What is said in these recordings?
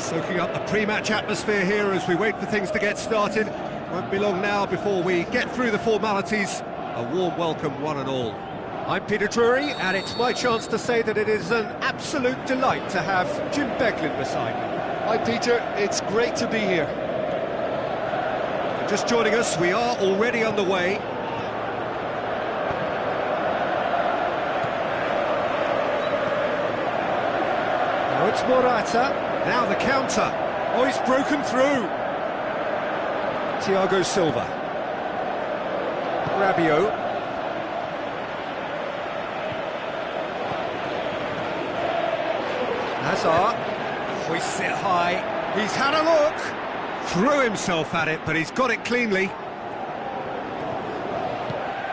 Soaking up the pre-match atmosphere here as we wait for things to get started. Won't be long now before we get through the formalities. A warm welcome, one and all. I'm Peter Drury, and it's my chance to say that it is an absolute delight to have Jim Beglin beside me. Hi Peter, it's great to be here. If you're just joining us, we are already underway. Now it's Morata. Now the counter. Oh, he's broken through. Thiago Silva. Rabiot. Hazard. Hoists it high. He's had a look. Threw himself at it, but he's got it cleanly.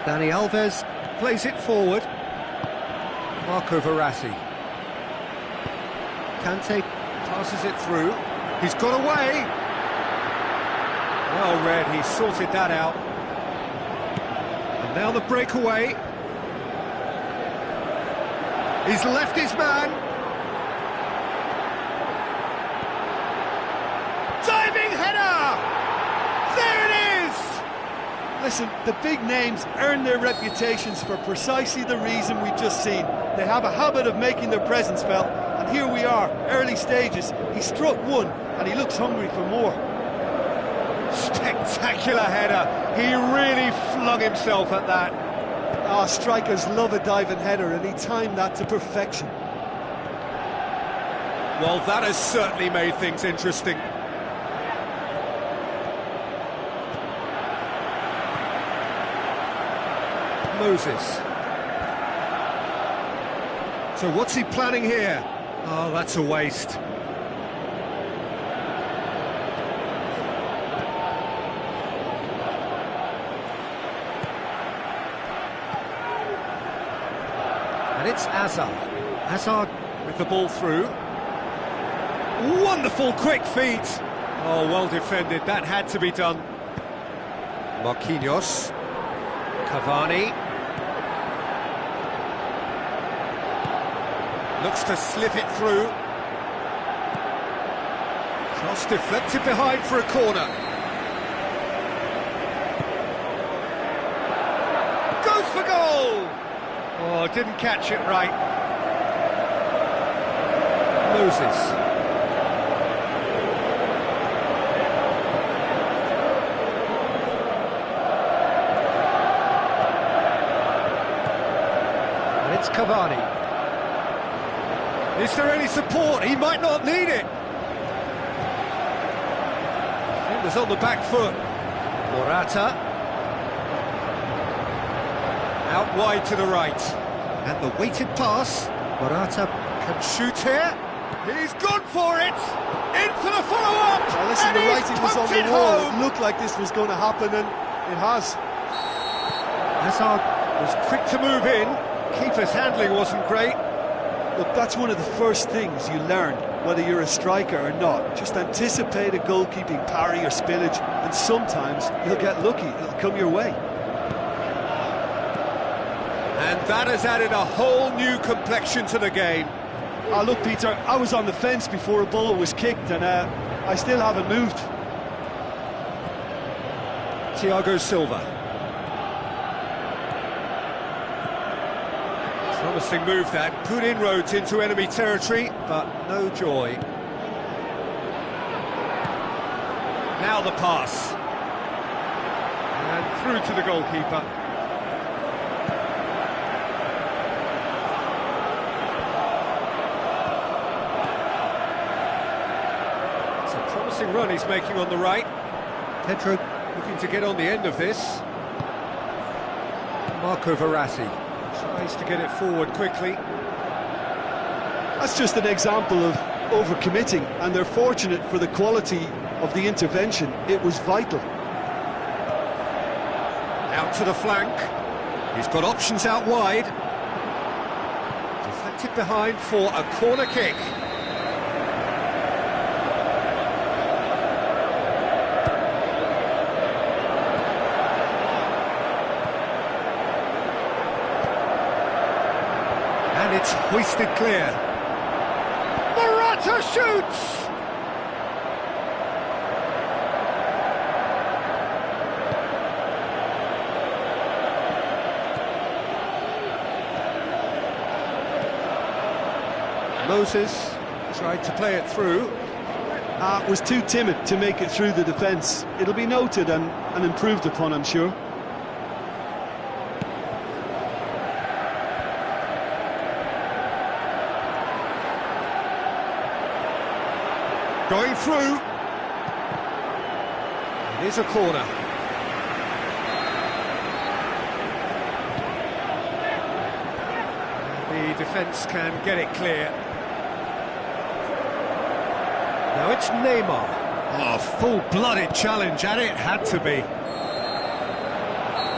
Dani Alves plays it forward. Marco Verratti. Kante passes it through. He's got away. Well read, he sorted that out. And now the breakaway. He's left his man. Diving header! There it is! Listen, the big names earn their reputations for precisely the reason we've just seen. They have a habit of making their presence felt. And here we are, early stages. He struck one, and he looks hungry for more. Spectacular header. He really flung himself at that. Ah, strikers love a diving header, and he timed that to perfection. Well, that has certainly made things interesting. Moses. So what's he planning here? Oh, that's a waste. And it's Hazard. Hazard with the ball through. Wonderful quick feet. Oh, well defended. That had to be done. Marquinhos. Cavani. Looks to slip it through. Cross deflected behind for a corner. Goes for goal! Oh, didn't catch it right. Moses. And it's Cavani. Is there any support? He might not need it. Defenders on the back foot. Morata. Out wide to the right. And the weighted pass. Morata can shoot here. He's gone for it. In for the follow-up. Well, listen, and the writing was on the wall. It looked like this was going to happen, and it has. Hazard was quick to move in. Keeper's handling wasn't great. Look, that's one of the first things you learn, whether you're a striker or not. Just anticipate a goalkeeping parry or spillage, and sometimes you'll get lucky, it'll come your way. And that has added a whole new complexion to the game. Look, Peter, I was on the fence before a ball was kicked, and I still haven't moved. Thiago Silva. Promising move that, good inroads into enemy territory, but no joy. Now the pass. And through to the goalkeeper. It's a promising run he's making on the right. Pedro looking to get on the end of this. Marco Verratti. Tries to get it forward quickly. That's just an example of overcommitting, and they're fortunate for the quality of the intervention. It was vital. Out to the flank. He's got options out wide. Deflected behind for a corner kick. And it's hoisted clear. Morata shoots! Moses tried to play it through. Was too timid to make it through the defence. It'll be noted and improved upon, I'm sure. Going through. It is a corner. The defence can get it clear. Now it's Neymar. Oh, full-blooded challenge, and it had to be.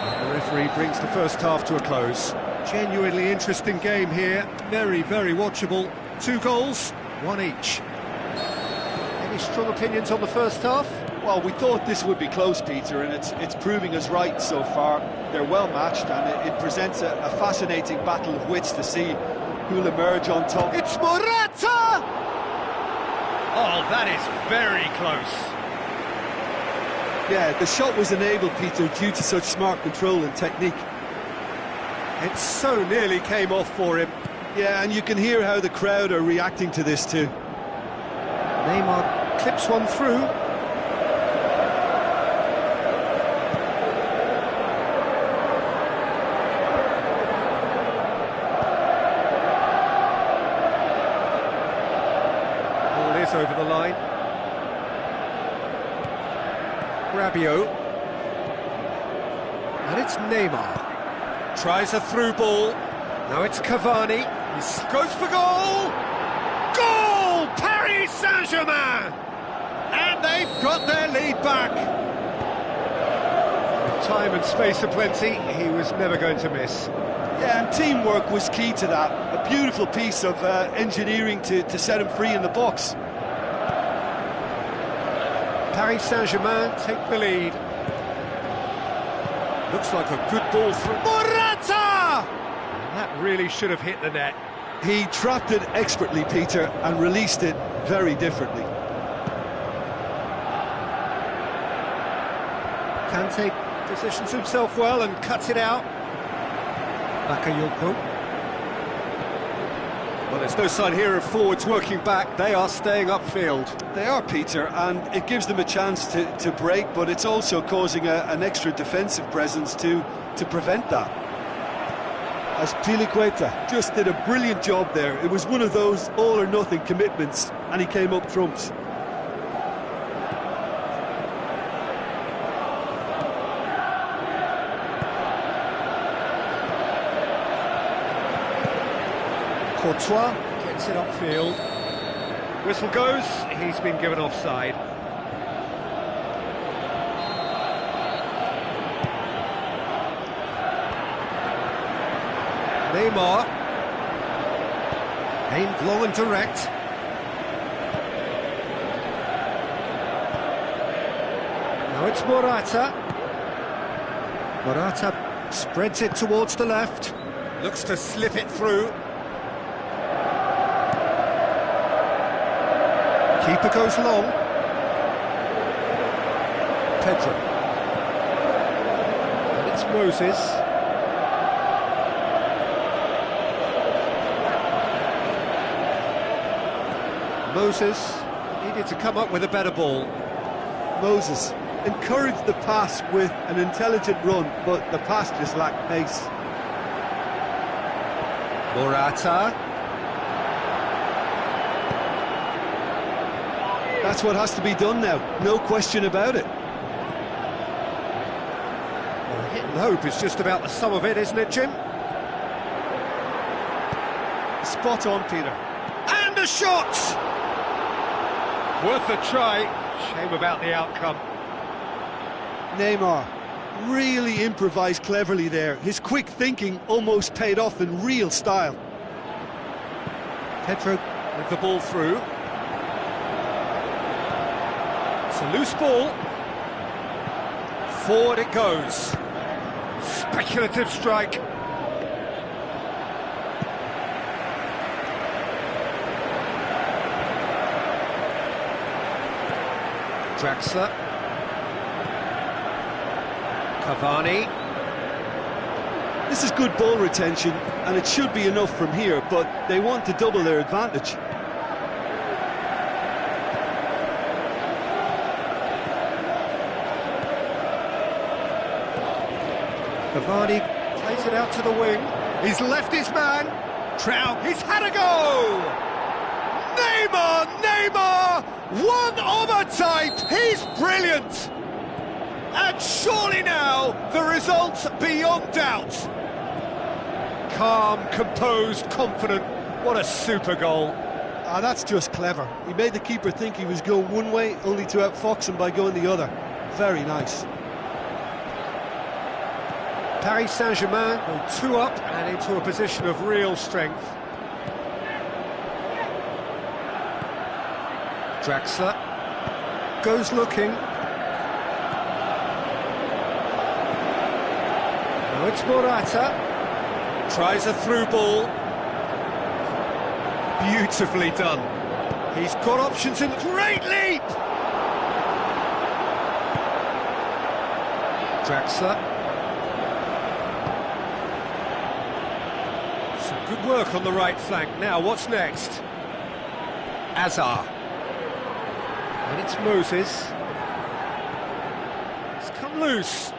And the referee brings the first half to a close. Genuinely interesting game here. Very, very watchable. 2 goals, 1 each. Any strong opinions on the first half? Well, we thought this would be close, Peter, and it's proving us right so far. They're well matched, and it presents a fascinating battle of wits to see who'll emerge on top. It's Morata! Oh, that is very close. Yeah, the shot was enabled, Peter, due to such smart control and technique. It so nearly came off for him. Yeah, and you can hear how the crowd are reacting to this too. Neymar clips one through. Over the line. Rabiot. And it's Neymar. Tries a through ball. Now it's Cavani. He goes for goal! Goal! Paris Saint-Germain! And they've got their lead back. With time and space aplenty, he was never going to miss. Yeah, and teamwork was key to that. A beautiful piece of engineering to set him free in the box. Paris Saint-Germain take the lead. Looks like a good ball from Morata! That really should have hit the net. He trapped it expertly, Peter, and released it very differently. Kante positions himself well and cuts it out. Bakayoko. Well, there's no sign here of forwards working back. They are staying upfield. They are, Peter, and it gives them a chance to break, but it's also causing an extra defensive presence to prevent that. As Piliqueta just did a brilliant job there. It was one of those all-or-nothing commitments, and he came up trumps. Courtois gets it upfield. Whistle goes, he's been given offside. Neymar. Aimed long and direct. Now it's Morata. Morata spreads it towards the left. Looks to slip it through. Keeper goes long. Pedro. And it's Moses. Moses needed to come up with a better ball. Moses encouraged the pass with an intelligent run, but the pass just lacked pace. Morata. That's what has to be done now, no question about it. Well, hit and hope is just about the sum of it, isn't it, Jim? Spot on, Peter. And a shot! Worth a try. Shame about the outcome. Neymar really improvised cleverly there. His quick thinking almost paid off in real style. Pedro with the ball through. It's a loose ball. Forward it goes. Speculative strike. Draxler. Cavani. This is good ball retention, and it should be enough from here, but they want to double their advantage. Cavani plays it out to the wing. He's left his man. Trout, he's had a go! Neymar! One of a type! He's brilliant! And surely now, the result's beyond doubt. Calm, composed, confident. What a super goal. Ah, that's just clever. He made the keeper think he was going one way, only to outfox him by going the other. Very nice. Paris Saint-Germain go 2 up and into a position of real strength. Draxler goes looking. Now it's Morata. Tries a through ball. Beautifully done. He's got options and great leap! Draxler. Some good work on the right flank. Now, what's next? Azar. And it's Moses. It's come loose.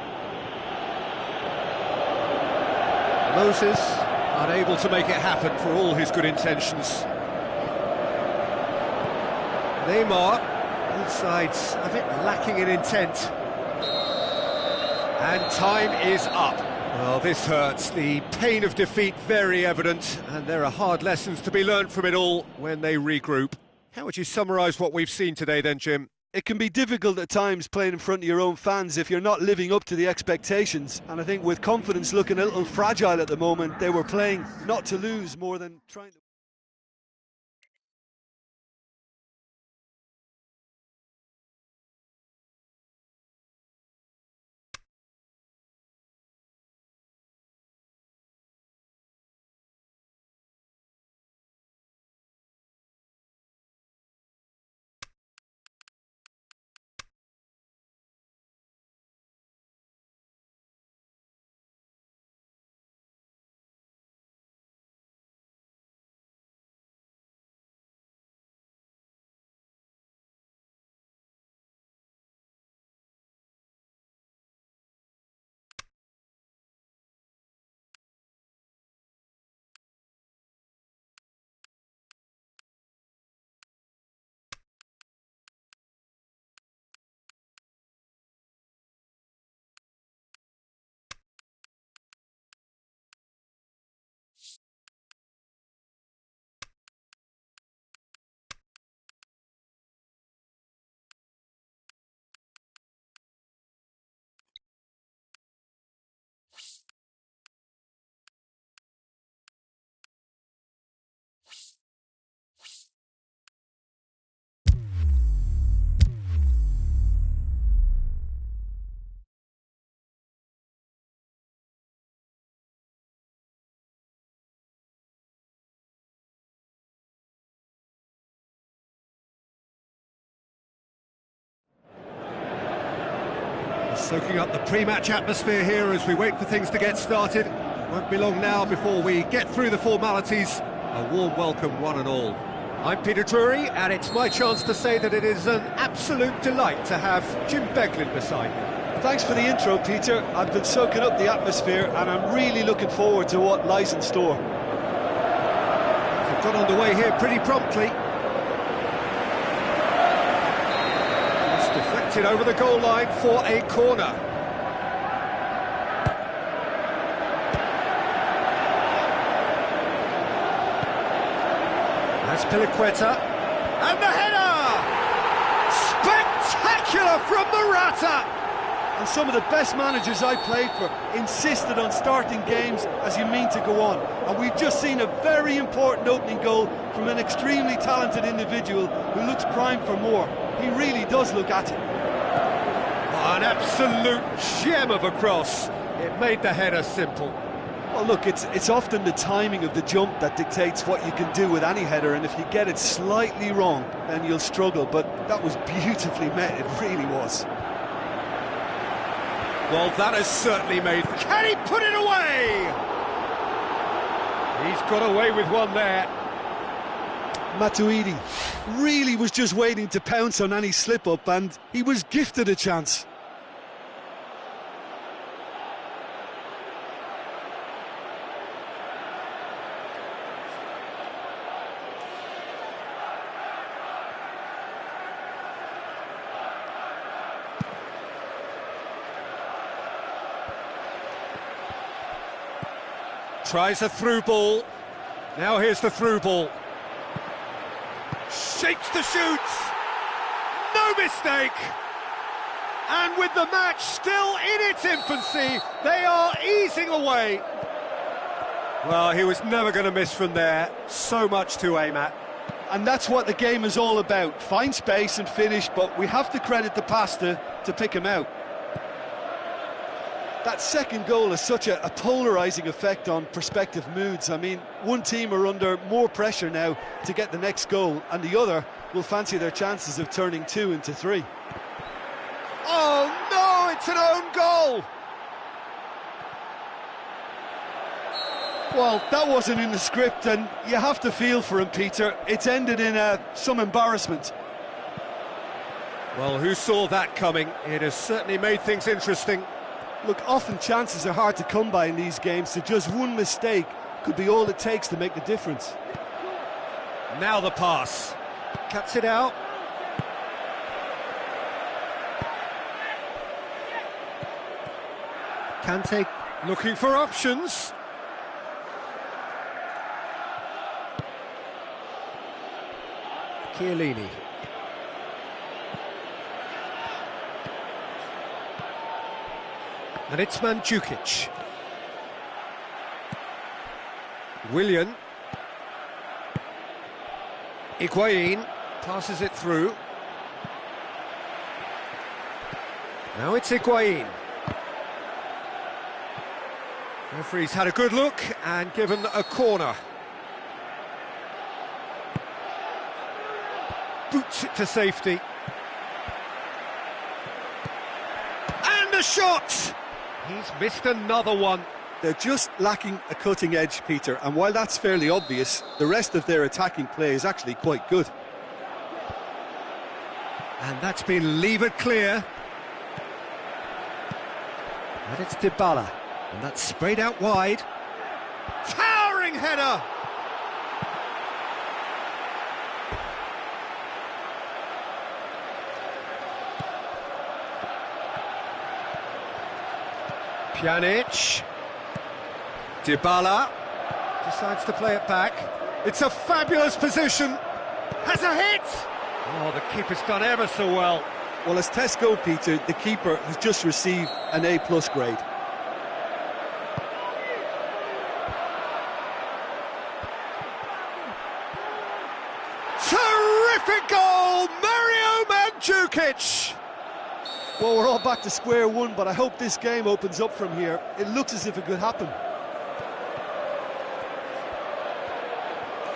Moses unable to make it happen for all his good intentions. Neymar, both sides a bit lacking in intent. And time is up. Well, this hurts. The pain of defeat very evident, and there are hard lessons to be learned from it all when they regroup. How would you summarise what we've seen today then, Jim? It can be difficult at times playing in front of your own fans if you're not living up to the expectations. And I think with confidence looking a little fragile at the moment, they were playing not to lose more than trying to... Soaking up the pre-match atmosphere here as we wait for things to get started. Won't be long now before we get through the formalities. A warm welcome, one and all. I'm Peter Drury, and it's my chance to say that it is an absolute delight to have Jim Beglin beside me. Thanks for the intro, Peter. I've been soaking up the atmosphere, and I'm really looking forward to what lies in store. We've got underway here pretty promptly. Deflected over the goal line for a corner. That's Piliqueta. And the header! Spectacular from Morata! And some of the best managers I played for insisted on starting games as you mean to go on. And we've just seen a very important opening goal from an extremely talented individual who looks primed for more. He really does look at it. An absolute gem of a cross. It made the header simple. Well, look, it's often the timing of the jump that dictates what you can do with any header, and if you get it slightly wrong, then you'll struggle. But that was beautifully met, it really was. Well, that has certainly made... Can he put it away? He's got away with one there. Matuidi really was just waiting to pounce on any slip-up, and he was gifted a chance. Tries a through ball. Now here's the through ball. Shapes to shoot. No mistake. And with the match still in its infancy, they are easing away. Well, he was never going to miss from there. So much to aim at. And that's what the game is all about. Find space and finish, but we have to credit the pasta to pick him out. That second goal has such a polarising effect on prospective moods. I mean, one team are under more pressure now to get the next goal, and the other will fancy their chances of turning 2 into 3. Oh no, it's an own goal! Well, that wasn't in the script, and you have to feel for him, Peter. It's ended in some embarrassment. Well, who saw that coming? It has certainly made things interesting. Look, often chances are hard to come by in these games, so just one mistake could be all it takes to make the difference. Now the pass. Cuts it out. Kante looking for options. Chiellini. And it's Mandzukic. Willian. Higuain passes it through. Now it's Higuain. Referee's had a good look and given a corner. Boots it to safety. And a shot! He's missed another one. They're just lacking a cutting edge, Peter, and while that's fairly obvious, the rest of their attacking play is actually quite good. And that's been levered clear. And it's Dybala, and that's sprayed out wide. Towering header! Pjanic. Dybala decides to play it back. It's a fabulous position. Has a hit! Oh, the keeper's done ever so well. Well, as tests go, Peter, the keeper has just received an A+ grade. Terrific goal! Mario Mandzukic! Well, we're all back to square one, but I hope this game opens up from here. It looks as if it could happen.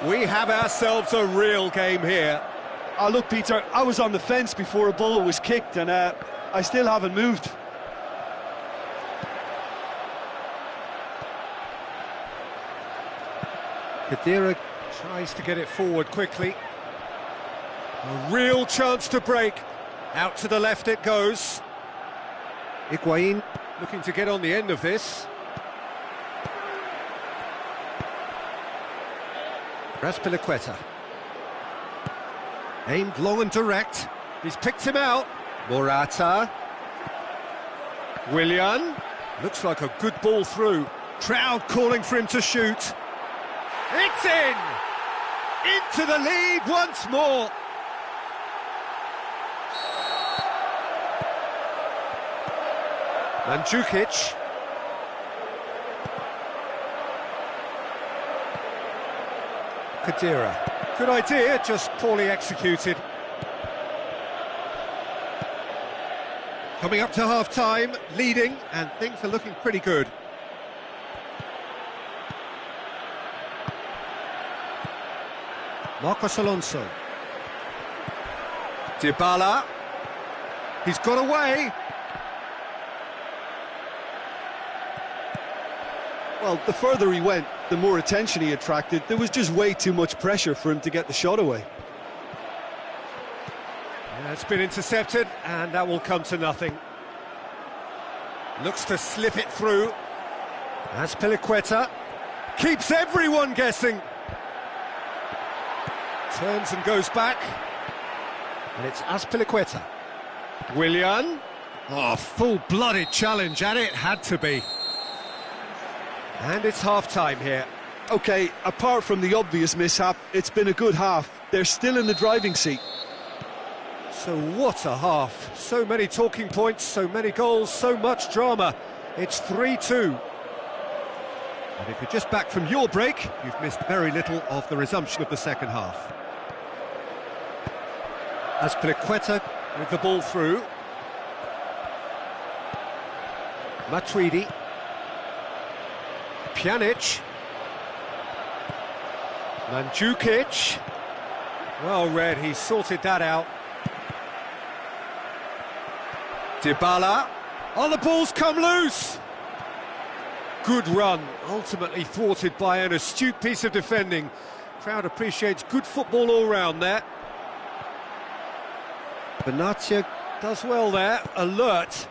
We have ourselves a real game here. Oh, look, Peter, I was on the fence before a ball was kicked, and I still haven't moved. Khedira tries to get it forward quickly. A real chance to break. Out to the left it goes. Higuain looking to get on the end of this. Raspilicueta. Aimed long and direct. He's picked him out. Morata. Willian. Looks like a good ball through. Crowd calling for him to shoot. It's in! Into the lead once more. Mandzukic. Khedira. Good idea, just poorly executed. Coming up to half-time, leading, and things are looking pretty good. Marcos Alonso. Dybala. He's got away. Well, the further he went, the more attention he attracted. There was just way too much pressure for him to get the shot away. Yeah, it's been intercepted, and that will come to nothing. Looks to slip it through. Azpilicueta keeps everyone guessing. Turns and goes back. And it's Azpilicueta. Willian. Oh, full-blooded challenge, and it had to be. And it's half-time here. OK, apart from the obvious mishap, it's been a good half. They're still in the driving seat. So what a half. So many talking points, so many goals, so much drama. It's 3-2. And if you're just back from your break, you've missed very little of the resumption of the second half. Azpilicueta with the ball through. Matuidi. Pjanic. Mandzukic. Well read, he sorted that out. Dybala. Oh, the ball's come loose! Good run, ultimately thwarted by an astute piece of defending. Crowd appreciates good football all round there. Benatia does well there, alert.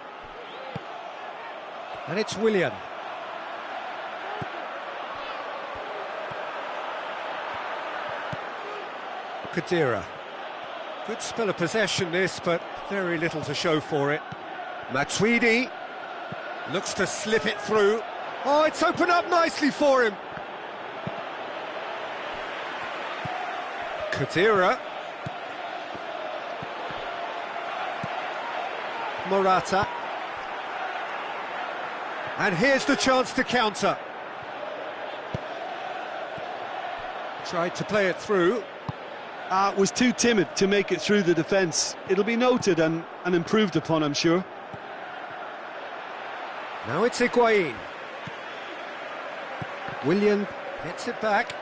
And it's Willian. Khedira. Good spell of possession this, but very little to show for it. Matuidi looks to slip it through. Oh, it's opened up nicely for him. Khedira. Morata. And here's the chance to counter. Tried to play it through. Was too timid to make it through the defence. It'll be noted and improved upon, I'm sure. Now it's Higuain. Willian gets it back.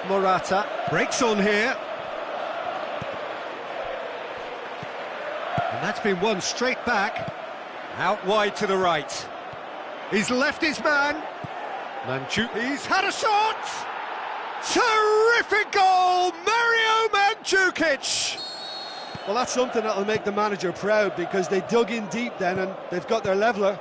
Morata breaks on here. And that's been won straight back. Out wide to the right. He's left his man. He's had a shot! Terrific goal! Mario Mandzukic! Well, that's something that'll make the manager proud, because they dug in deep then and they've got their leveller.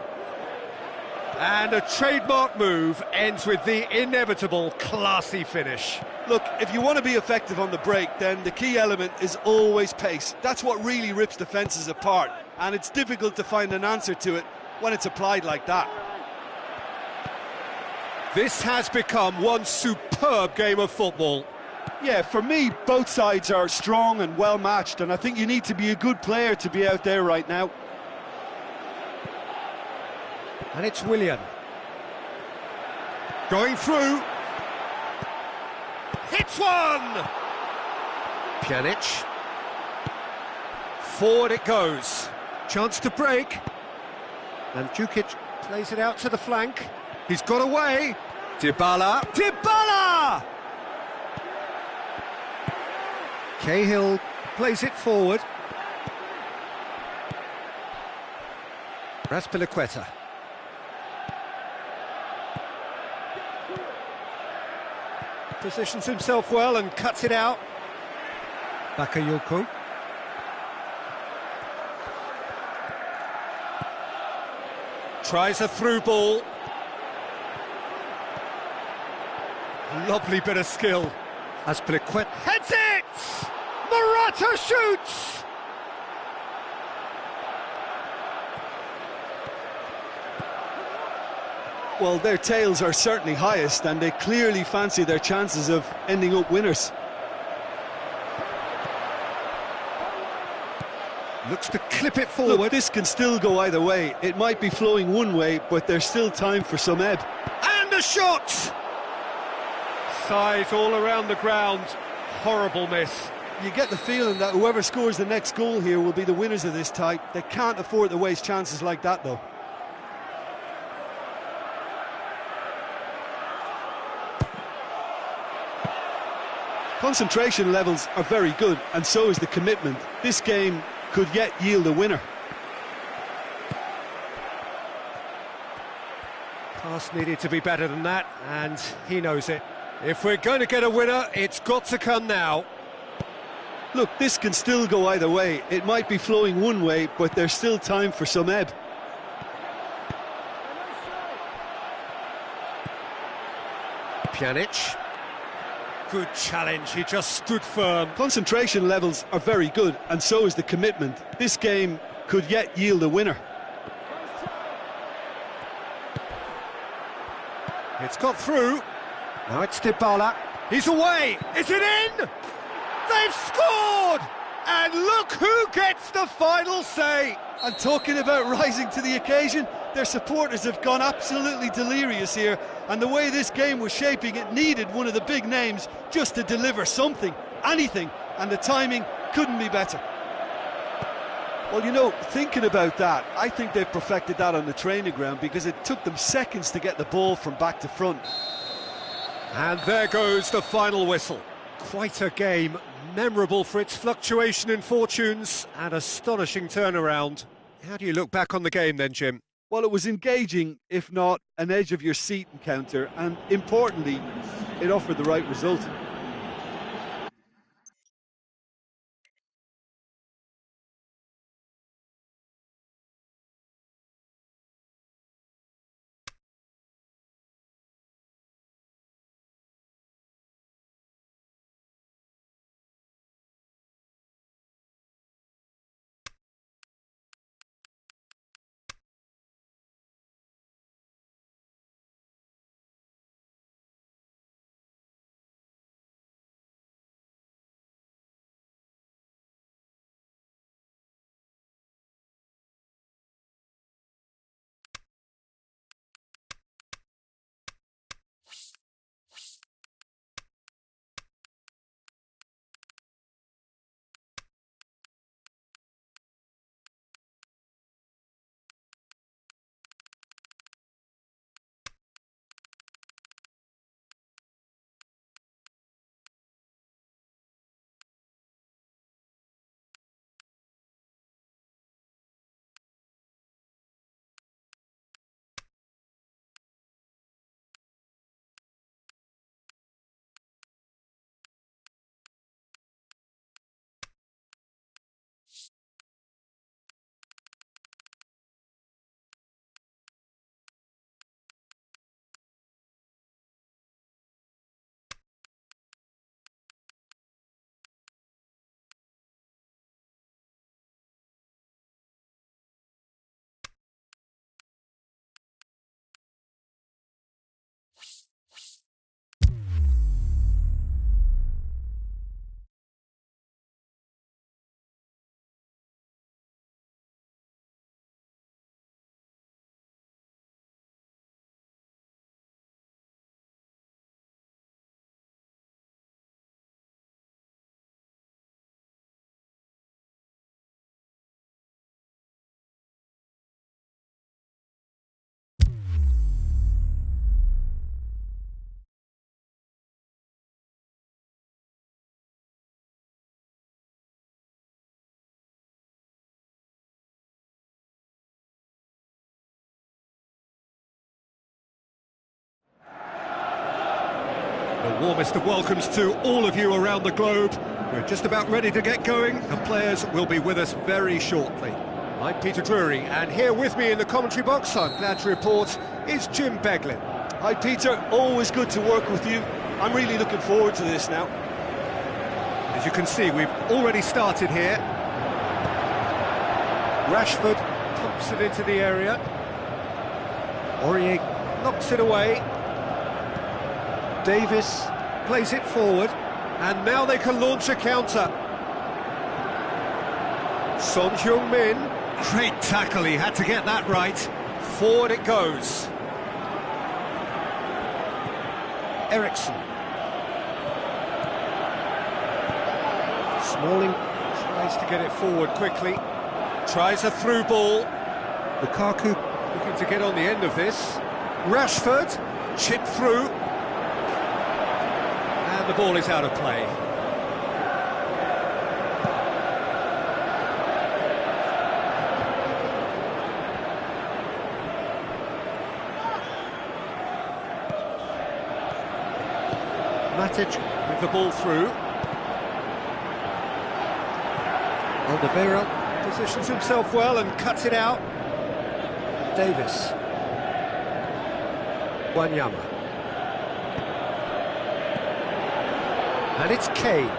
And a trademark move ends with the inevitable classy finish. Look, if you want to be effective on the break, then the key element is always pace. That's what really rips defences apart, and it's difficult to find an answer to it when it's applied like that. This has become one superb game of football. Yeah, for me, both sides are strong and well matched, and I think you need to be a good player to be out there right now. And it's Willian. Going through. Hits one! Pjanic. Forward it goes. Chance to break. And Mandzukic plays it out to the flank. He's got away. Dybala. Dybala! Cahill plays it forward. Azpilicueta. Positions himself well and cuts it out. Bakayoko. Tries a through ball. Lovely bit of skill. Azpilicueta heads it! Morata shoots! Well, their tails are certainly highest, and they clearly fancy their chances of ending up winners. Looks to clip it forward. Look, this can still go either way. It might be flowing one way, but there's still time for some ebb. And a shot! Size all around the ground. Horrible miss. You get the feeling that whoever scores the next goal here will be the winners of this type. They can't afford to waste chances like that, though. Concentration levels are very good, and so is the commitment. This game could yet yield a winner. Pass needed to be better than that, and he knows it. If we're going to get a winner, it's got to come now. Look, this can still go either way. It might be flowing one way, but there's still time for some ebb. Pjanic. Good challenge, he just stood firm. Concentration levels are very good, and so is the commitment. This game could yet yield a winner. It's got through. Now it's Dybala. He's away. Is it in? They've scored! And look who gets the final say. And talking about rising to the occasion, their supporters have gone absolutely delirious here. And the way this game was shaping, it needed one of the big names just to deliver something, anything. And the timing couldn't be better. Well, you know, thinking about that, I think they've perfected that on the training ground because it took them seconds to get the ball from back to front. And there goes the final whistle. Quite a game, memorable for its fluctuation in fortunes and astonishing turnaround. How do you look back on the game then, Jim? Well, it was engaging, if not an edge-of-your-seat encounter, and importantly, it offered the right result. The warmest of welcomes to all of you around the globe. We're just about ready to get going. The players will be with us very shortly. I'm Peter Drury, and here with me in the commentary box, I'm glad to report, is Jim Beglin. Hi Peter, always good to work with you. I'm really looking forward to this now. As you can see, we've already started here. Rashford pumps it into the area. Aurier knocks it away. Davis plays it forward, and now they can launch a counter. Son Heung-min, great tackle, he had to get that right. Forward it goes. Eriksson. Smalling tries to get it forward quickly. Tries a through ball. Lukaku looking to get on the end of this. Rashford, chipped through. And the ball is out of play. Kovacic with the ball through. Alderweireld positions himself well and cuts it out. Davis. Wanyama. And it's Kane.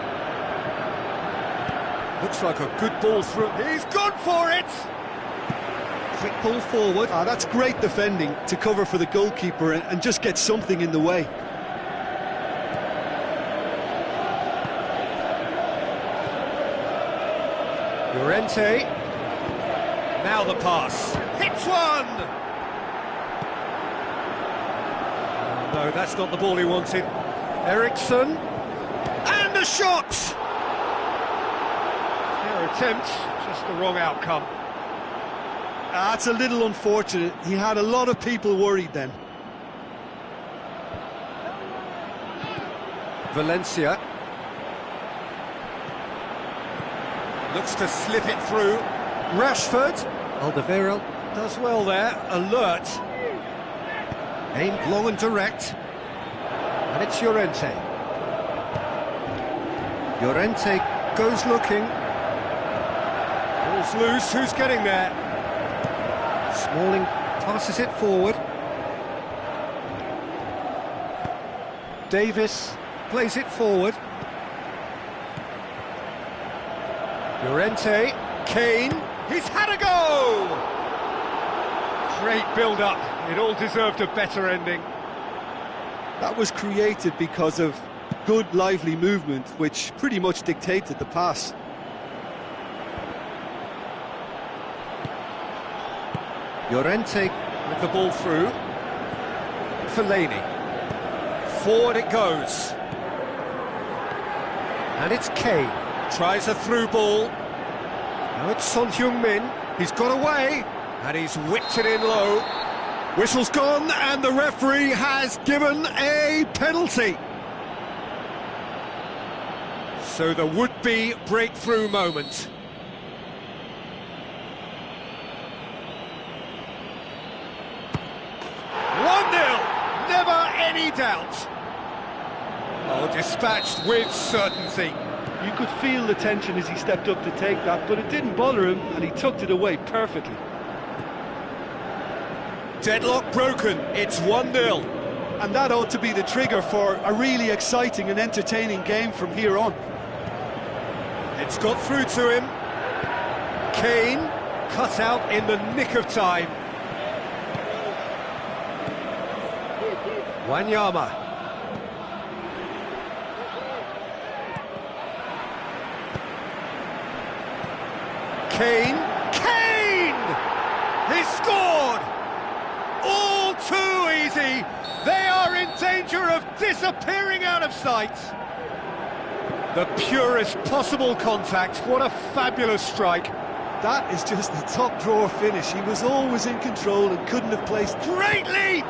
Looks like a good ball through. He's gone for it! Quick ball forward. Ah, that's great defending to cover for the goalkeeper and just get something in the way. Llorente. Now the pass. Hits one! No, that's not the ball he wanted. Eriksson. And a shot! Fair attempt, just the wrong outcome. That's a little unfortunate. He had a lot of people worried then. Valencia. Looks to slip it through. Rashford. Alderweireld does well there. Alert. Aimed long and direct. And it's Llorente. Llorente goes looking. Ball's loose. Who's getting there? Smalling passes it forward. Davis plays it forward. Llorente, Kane, he's had a go! Great build-up, it all deserved a better ending. That was created because of good, lively movement, which pretty much dictated the pass. Llorente with the ball through. Fellaini. Forward it goes. And it's Kane. Tries a through ball. Now it's Son Heung-min. He's got away. And he's whipped it in low. Whistle's gone and the referee has given a penalty. So the would-be breakthrough moment. Never any doubt. Oh, dispatched with certainty. You could feel the tension as he stepped up to take that, but it didn't bother him, and he tucked it away perfectly. Deadlock broken, it's 1-0. And that ought to be the trigger for a really exciting and entertaining game from here on. It's got through to him. Kane, cut out in the nick of time. Wanyama. Kane. He's scored! All too easy. They are in danger of disappearing out of sight. The purest possible contact. What a fabulous strike. That is just the top drawer finish. He was always in control and couldn't have placed. Great leap!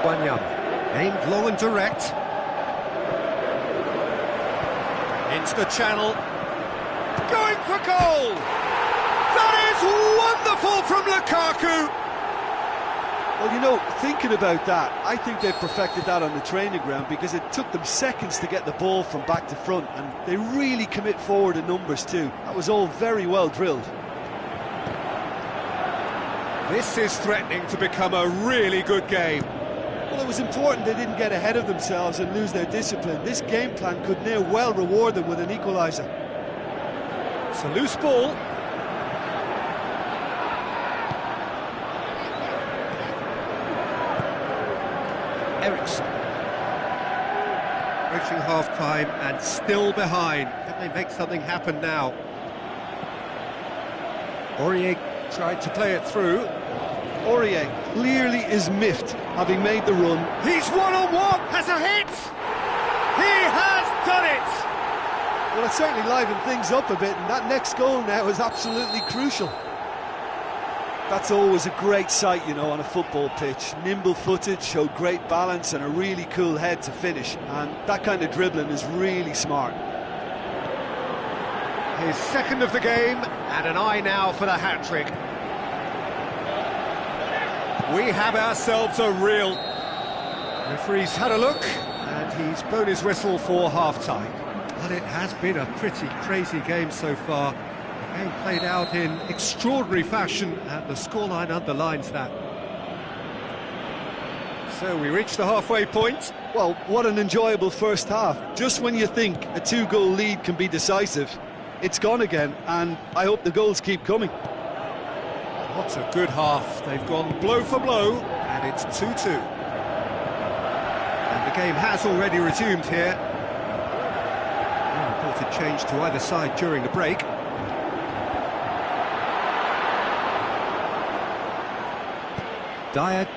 Wanyama, aimed low and direct. Into the channel. Going for goal! That is wonderful from Lukaku! Well, you know, thinking about that, I think they perfected that on the training ground because it took them seconds to get the ball from back to front, and they really commit forward in numbers too. That was all very well drilled. This is threatening to become a really good game. Well, it was important they didn't get ahead of themselves and lose their discipline. This game plan could now well reward them with an equaliser. It's a loose ball. Eriksson. Approaching half-time and still behind. Can they make something happen now? Aurier tried to play it through. Aurier clearly is miffed, having made the run. He's one-on-one, has a hit! He has done it! Well, it certainly livened things up a bit, and that next goal now is absolutely crucial. That's always a great sight, you know, on a football pitch. Nimble-footed, showed great balance and a really cool head to finish. And that kind of dribbling is really smart. His second of the game, and an eye now for the hat-trick. we have ourselves a reel. Referee's had a look, and he's blown his whistle for half-time. But it has been a pretty crazy game so far. The game played out in extraordinary fashion, and the scoreline underlines that. So we reach the halfway point. Well, what an enjoyable first half. Just when you think a 2-goal lead can be decisive, it's gone again, and I hope the goals keep coming. What a good half. They've gone blow for blow, and it's 2-2. And the game has already resumed here. No reported change to either side during the break. Dyer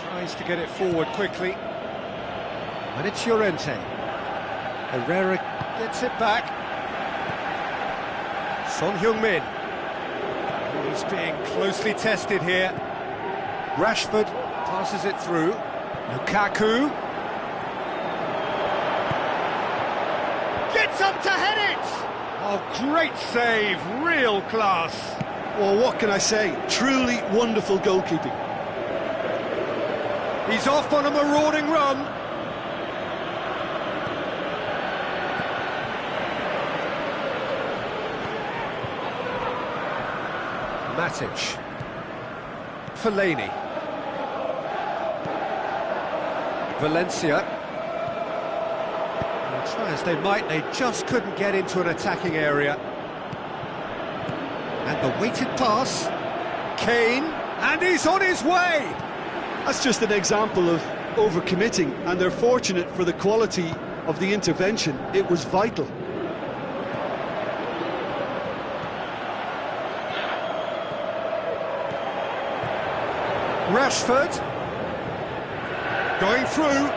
tries to get it forward quickly. And it's Llorente. Herrera gets it back. Son Heung-min. He's being closely tested here. Rashford passes it through. Lukaku. Gets up to head it! Oh, great save, real class. Well, what can I say? Truly wonderful goalkeeping. He's off on a marauding run. Matic. Fellaini. Valencia. And try as they might, they just couldn't get into an attacking area. And the weighted pass. Kane. And he's on his way! That's just an example of overcommitting, and they're fortunate for the quality of the intervention. It was vital. Rashford going through,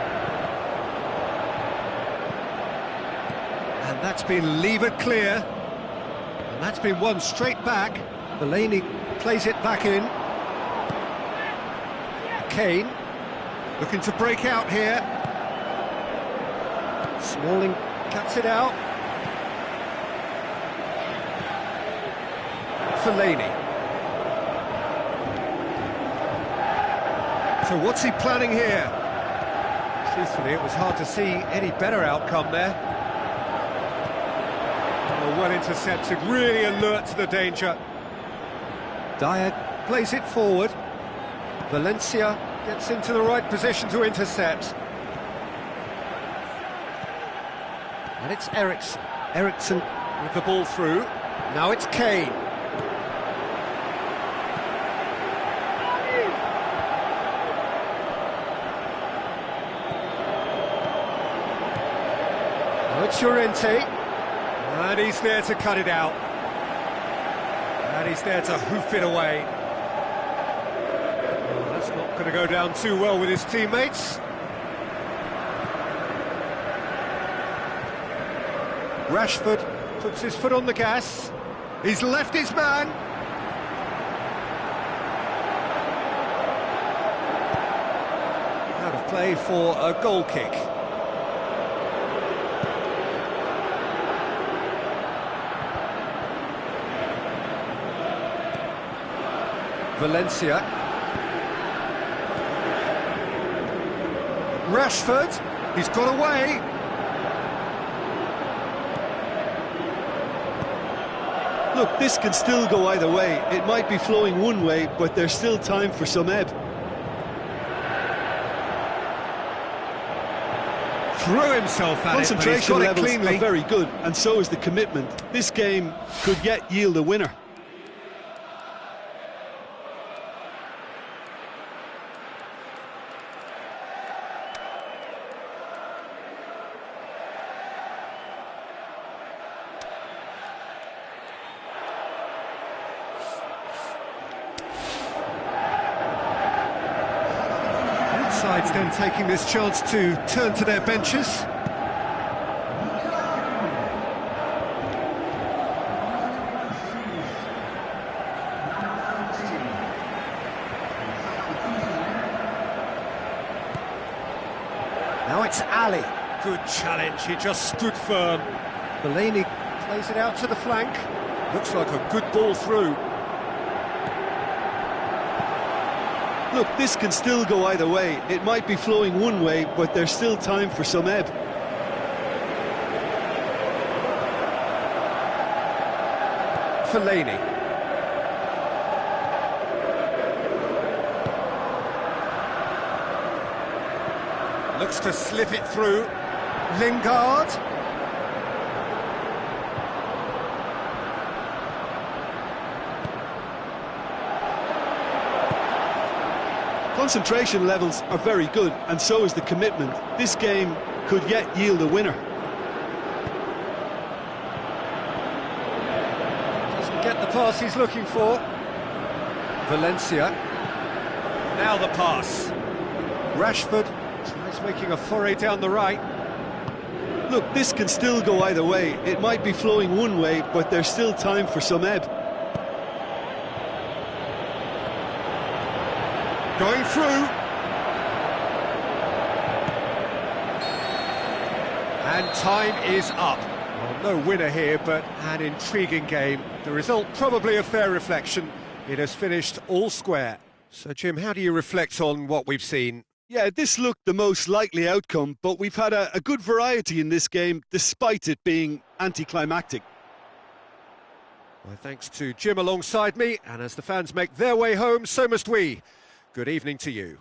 and that's been levered clear, and that's been won straight back. Fellaini plays it back in. Kane looking to break out here. Smalling cuts it out. Fellaini. So what's he planning here? Truthfully, it was hard to see any better outcome there. Oh, well intercepted, really alert to the danger. Dyer plays it forward. Valencia gets into the right position to intercept. And it's Eriksen. Eriksen with the ball through. Now it's Kane. Now it's Llorente. And he's there to cut it out. And he's there to hoof it away. That's not going to go down too well with his teammates. Rashford puts his foot on the gas. He's left his man. Out of play for a goal kick. Valencia. Rashford, he's got away. Look, this can still go either way. It might be flowing one way, but there's still time for some ebb. Threw himself at it, but he's got it cleanly. Concentration levels are very good, and so is the commitment. This game could yet yield a winner. Sides then taking this chance to turn to their benches. Now it's Ali. Good challenge, he just stood firm. Fellaini plays it out to the flank. Looks like a good ball through. Look, this can still go either way. It might be flowing one way, but there's still time for some ebb. Fellaini. Looks to slip it through. Lingard. Concentration levels are very good, and so is the commitment. This game could yet yield a winner. Doesn't get the pass he's looking for. Valencia. Now the pass. Rashford tries making a foray down the right. Look, this can still go either way. It might be flowing one way, but there's still time for some ebb. Going through. And time is up. Well, no winner here, but an intriguing game. The result probably a fair reflection. It has finished all square. So, Jim, how do you reflect on what we've seen? Yeah, this looked the most likely outcome, but we've had a good variety in this game, despite it being anticlimactic. Well, thanks to Jim alongside me, and as the fans make their way home, so must we. Good evening to you.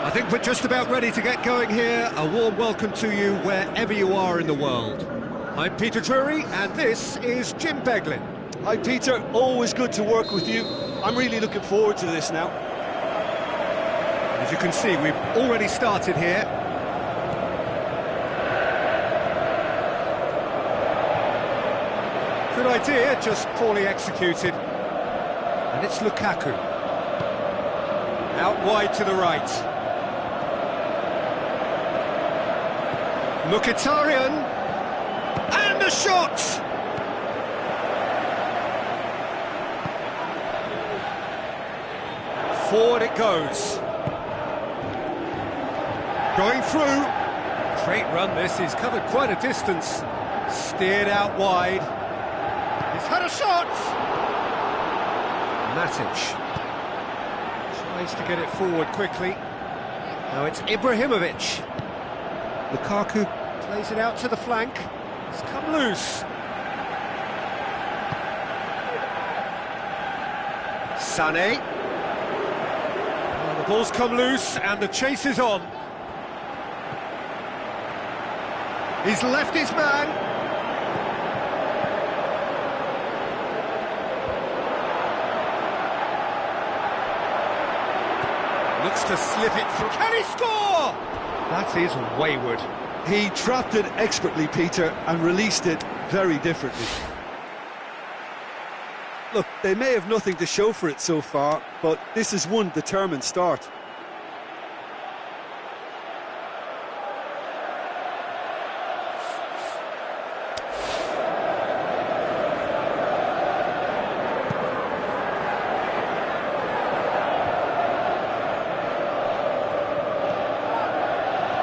I think we're just about ready to get going here. A warm welcome to you wherever you are in the world. I'm Peter Drury, and this is Jim Beglin. Hi Peter, always good to work with you. I'm really looking forward to this now. As you can see, we've already started here. Good idea, just poorly executed. And it's Lukaku. Out wide to the right. Mkhitaryan, and a shot! Forward it goes. Going through. Great run this, he's covered quite a distance. Steered out wide. He's had a shot! Matic tries to get it forward quickly. Now it's Ibrahimovic. Lukaku plays it out to the flank. It's come loose. Sané. Well, the ball's come loose and the chase is on. He's left his man. Looks to slip it through. Can he score? That is wayward. He trapped it expertly, Peter, and released it very differently. Look, they may have nothing to show for it so far, but this is one determined start.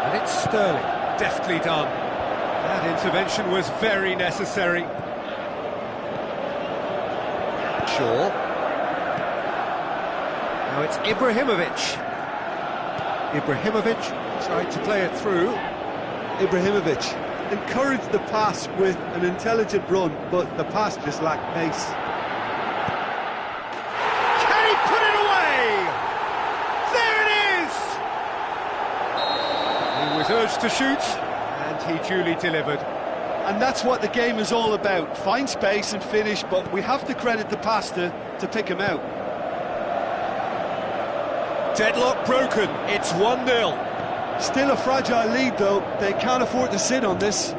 And it's Sterling, deftly done. That intervention was very necessary. Shaw. Now it's Ibrahimovic. Ibrahimovic tried to play it through. Ibrahimovic encouraged the pass with an intelligent run, but the pass just lacked pace. Can he put it away? There it is! He was urged to shoot, and he duly delivered. And that's what the game is all about. Find space and finish, but we have to credit the pass to pick him out. Deadlock broken, it's 1-0. Still a fragile lead, though. They can't afford to sit on this.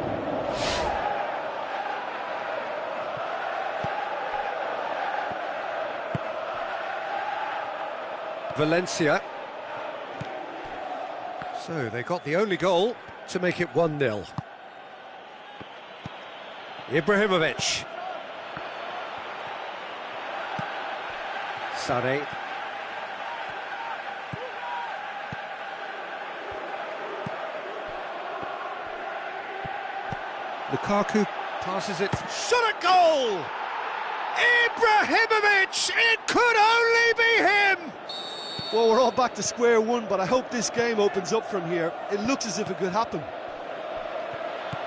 Valencia. So they got the only goal to make it 1-0. Ibrahimovic. Sané. Lukaku passes it. Shot at goal! Ibrahimovic! It could only be him! Well, we're all back to square one, but I hope this game opens up from here. It looks as if it could happen.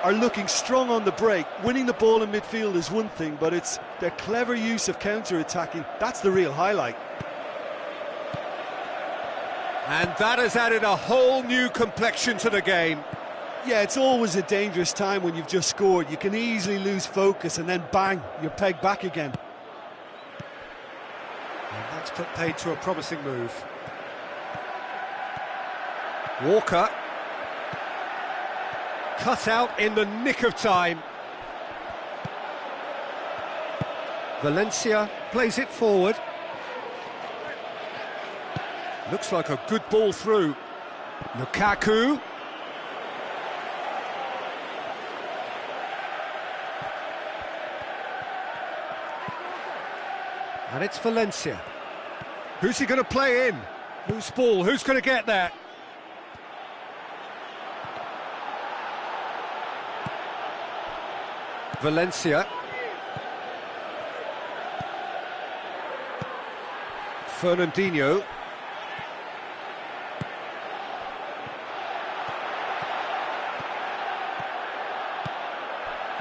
Are looking strong on the break. Winning the ball in midfield is one thing, but it's their clever use of counter-attacking. That's the real highlight. And that has added a whole new complexion to the game. Yeah, it's always a dangerous time when you've just scored. You can easily lose focus and then bang, you're pegged back again. And that's put paid to a promising move. Walker. Cut out in the nick of time. Valencia plays it forward. Looks like a good ball through. Lukaku. And it's Valencia. Who's he going to play in? Whose ball? Who's going to get there? Valencia. Fernandinho.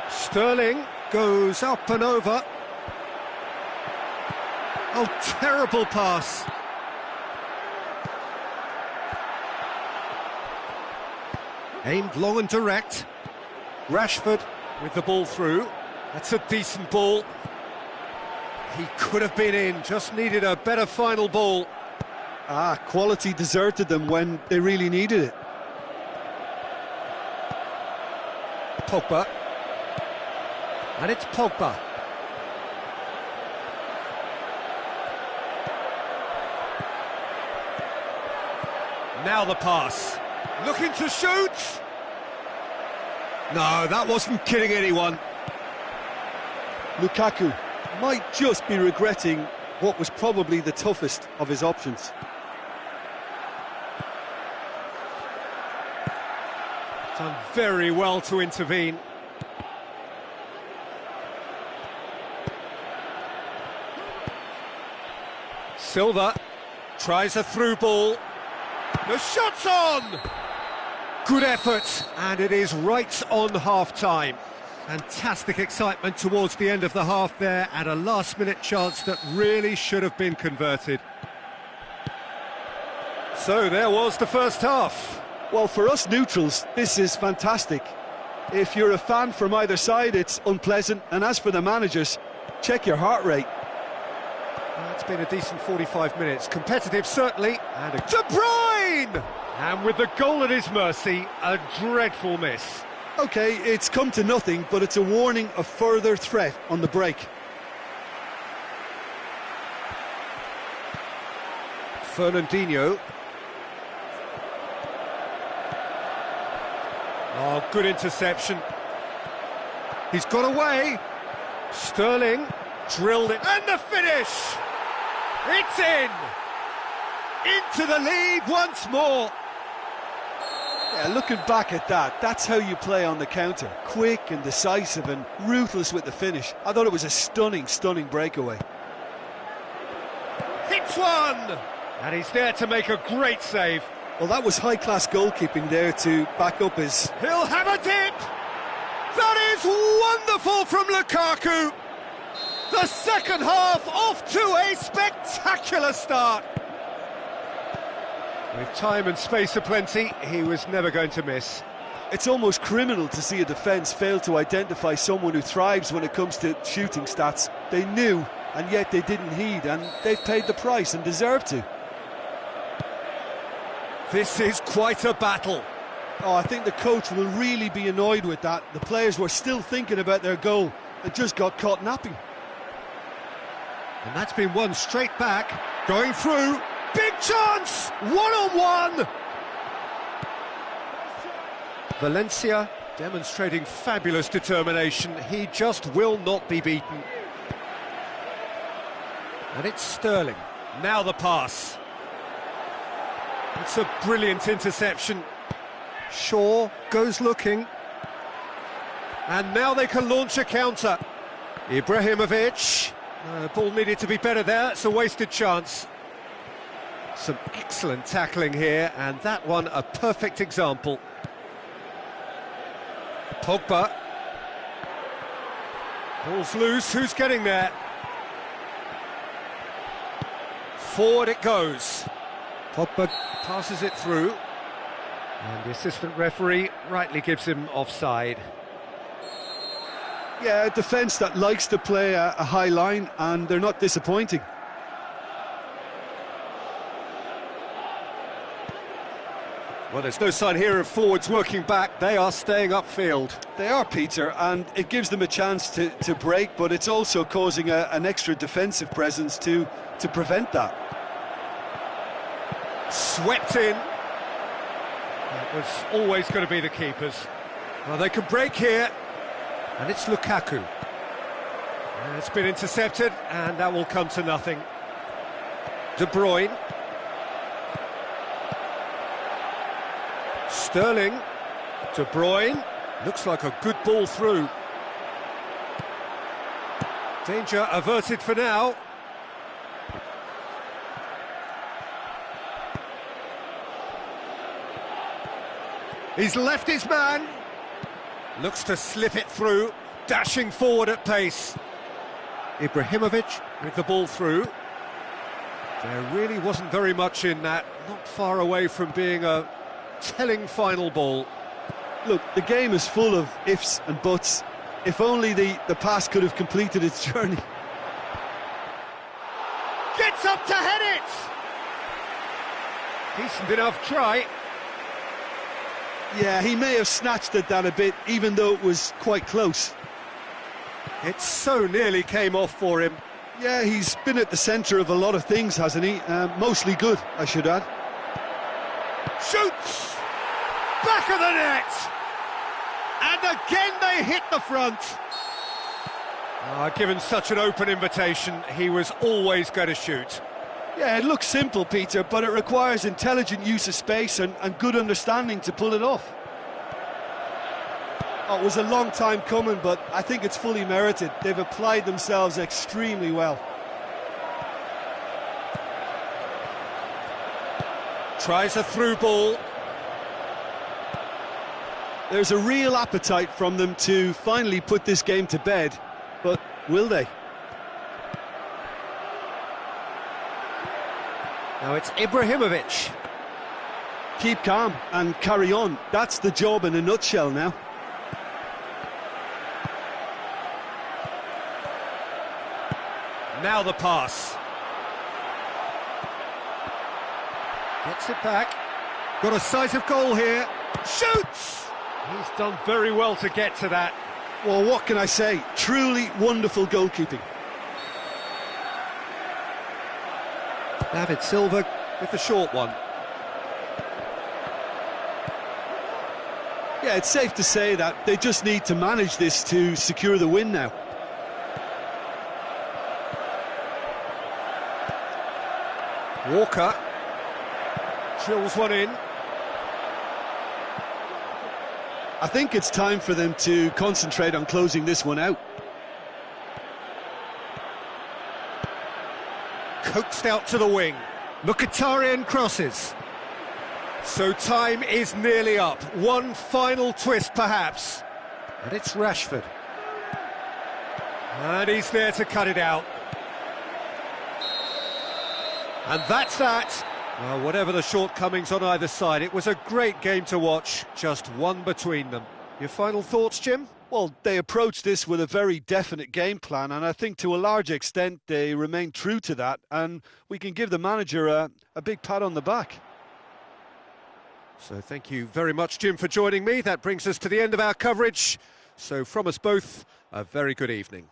Sterling goes up and over. Oh, terrible pass. Aimed long and direct. Rashford with the ball through. That's a decent ball. He could have been in, just needed a better final ball. Quality deserted them when they really needed it. Pogba. And it's Pogba. Now the pass. Looking to shoot. No, that wasn't kidding anyone. Lukaku might just be regretting what was probably the toughest of his options. Done very well to intervene. Silva tries a through ball. The shot's on! Good effort, and it is right on half-time. Fantastic excitement towards the end of the half there, and a last-minute chance that really should have been converted. So there was the first half. Well, for us neutrals, this is fantastic. If you're a fan from either side, it's unpleasant, and as for the managers, check your heart rate. It's been a decent 45 minutes, competitive certainly, and De Bruyne! And with the goal at his mercy, a dreadful miss. OK, it's come to nothing, but it's a warning of further threat on the break. Fernandinho. Oh, good interception. He's got away. Sterling drilled it, and the finish! It's in! Into the lead once more. Yeah, looking back at that, that's how you play on the counter. Quick and decisive and ruthless with the finish. I thought it was a stunning, stunning breakaway. Hits one! And he's there to make a great save. Well, that was high-class goalkeeping there to back up his... He'll have a dip! That is wonderful from Lukaku! The second half off to a spectacular start. With time and space aplenty, he was never going to miss. It's almost criminal to see a defence fail to identify someone who thrives when it comes to shooting stats. They knew, and yet they didn't heed, and they've paid the price and deserve to. This is quite a battle. Oh, I think the coach will really be annoyed with that. The players were still thinking about their goal and just got caught napping. And that's been won straight back, going through. Big chance! One-on-one! Valencia demonstrating fabulous determination. He just will not be beaten. And it's Sterling. Now the pass. It's a brilliant interception. Shaw goes looking. And now they can launch a counter. Ibrahimovic. Ball needed to be better there. It's a wasted chance. Some excellent tackling here, and that one a perfect example. Pogba. Ball's loose, who's getting there? Forward it goes. Pogba passes it through, and the assistant referee rightly gives him offside. Yeah, a defence that likes to play a high line, and they're not disappointing. Well, there's no sign here of forwards working back. They are staying upfield. They are, Peter, and it gives them a chance to break, but it's also causing an extra defensive presence to prevent that. Swept in. That was always going to be the keepers. Well, they can break here, and it's Lukaku. And it's been intercepted, and that will come to nothing. De Bruyne. Sterling, De Bruyne, looks like a good ball through. Danger averted for now. He's left his man. Looks to slip it through, dashing forward at pace. Ibrahimovic with the ball through. There really wasn't very much in that, not far away from being a telling final ball. Look, the game is full of ifs and buts. If only the pass could have completed its journey. Gets up to head it! Decent enough try. Yeah, he may have snatched at that a bit, even though it was quite close. It so nearly came off for him. Yeah, he's been at the centre of a lot of things, hasn't he? Mostly good, I should add. Shoots! Back of the net! And again they hit the front. Given such an open invitation, he was always going to shoot. Yeah, it looks simple, Peter, but it requires intelligent use of space and good understanding to pull it off. Oh, it was a long time coming, but I think it's fully merited. They've applied themselves extremely well. Tries a through ball. There's a real appetite from them to finally put this game to bed, but will they? Now it's Ibrahimovic. Keep calm and carry on. That's the job in a nutshell now. Now the pass. Gets it back. Got a sight of goal here. Shoots! He's done very well to get to that. Well, what can I say? Truly wonderful goalkeeping. David Silva with the short one. Yeah, it's safe to say that they just need to manage this to secure the win now. Walker drills one in. I think it's time for them to concentrate on closing this one out. Coaxed out to the wing. Mkhitaryan crosses. So time is nearly up. One final twist perhaps. And it's Rashford. And he's there to cut it out. And that's that. Well, whatever the shortcomings on either side, it was a great game to watch, just one between them. Your final thoughts, Jim? Well, they approached this with a very definite game plan, and I think to a large extent they remained true to that, and we can give the manager a big pat on the back. So thank you very much, Jim, for joining me. That brings us to the end of our coverage. So from us both, a very good evening.